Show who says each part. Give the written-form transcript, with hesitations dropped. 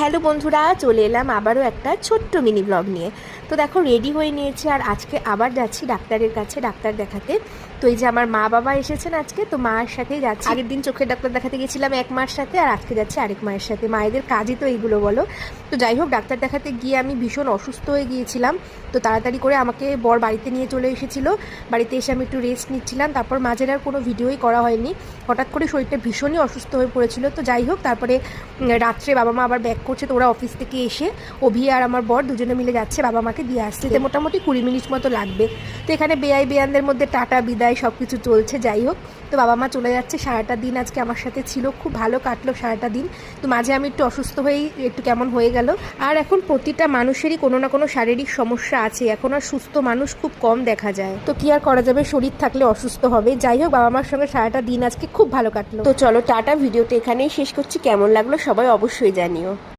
Speaker 1: Hello বন্ধুরা, চলে এলাম আবারও একটা ছোট্ট মিনি ব্লগ নিয়ে। তো দেখো, রেডি হয়ে নিয়েছি আর আজকে আবার যাচ্ছি ডাক্তারের কাছে ডাক্তার দেখাতে। তো এই যে আমার মা বাবা এসেছেন আজকে, তো মায়ের সাথেই যাচ্ছি। আগের দিন চোখের ডাক্তার দেখাতে গেছিলাম এক মায়ের সাথে, আর আজকে যাচ্ছি আরেক মায়ের সাথে। মায়েদের কাজই তো এইগুলো, বলো। তো যাই হোক, ডাক্তার দেখাতে গিয়ে আমি ভীষণ অসুস্থ হয়ে গিয়েছিলাম। তো তাড়াতাড়ি করে আমাকে বর বাড়িতে নিয়ে চলে এসেছিলো। বাড়িতে এসে আমি একটু রেস্ট নিচ্ছিলাম, তারপর মাঝের আর কোনো ভিডিওই করা হয়নি। হঠাৎ করে শরীরটা ভীষণই অসুস্থ হয়ে পড়েছিল। তো যাই হোক, তারপরে রাত্রে বাবা মা আবার ব্যাক করছে, তো ওরা অফিস থেকে এসে অভি আর আমার বর দুজনে মিলে যাচ্ছে বাবা মাকে দিয়ে আসছে। মোটামুটি 20 মিনিট মতো লাগবে। তো এখানে বেআই বেয়ানদের মধ্যে টাটা বিদায় সব কিছু চলছে। যাই হোক, তো বাবা মা চলে যাচ্ছে। সারাটা দিন আজকে আমার সাথে ছিল, খুব ভালো কাটলো সারাটা দিন। তো মাঝে আমি একটু অসুস্থ হয়েই একটু কেমন হয়ে গেল। আর এখন প্রতিটা মানুষেরই কোনো না কোনো শারীরিক সমস্যা আছে, এখন আর সুস্থ মানুষ খুব কম দেখা যায়। তো কি আর করা যাবে, শরীর থাকলে অসুস্থ হবে। যাই হোক, বাবা মার সঙ্গে সারাটা দিন আজকে খুব ভালো কাটলো। তো চলো টাটা, ভিডিওটা এখানেই শেষ করছি। কেমন লাগলো সবাই অবশ্যই জানিও।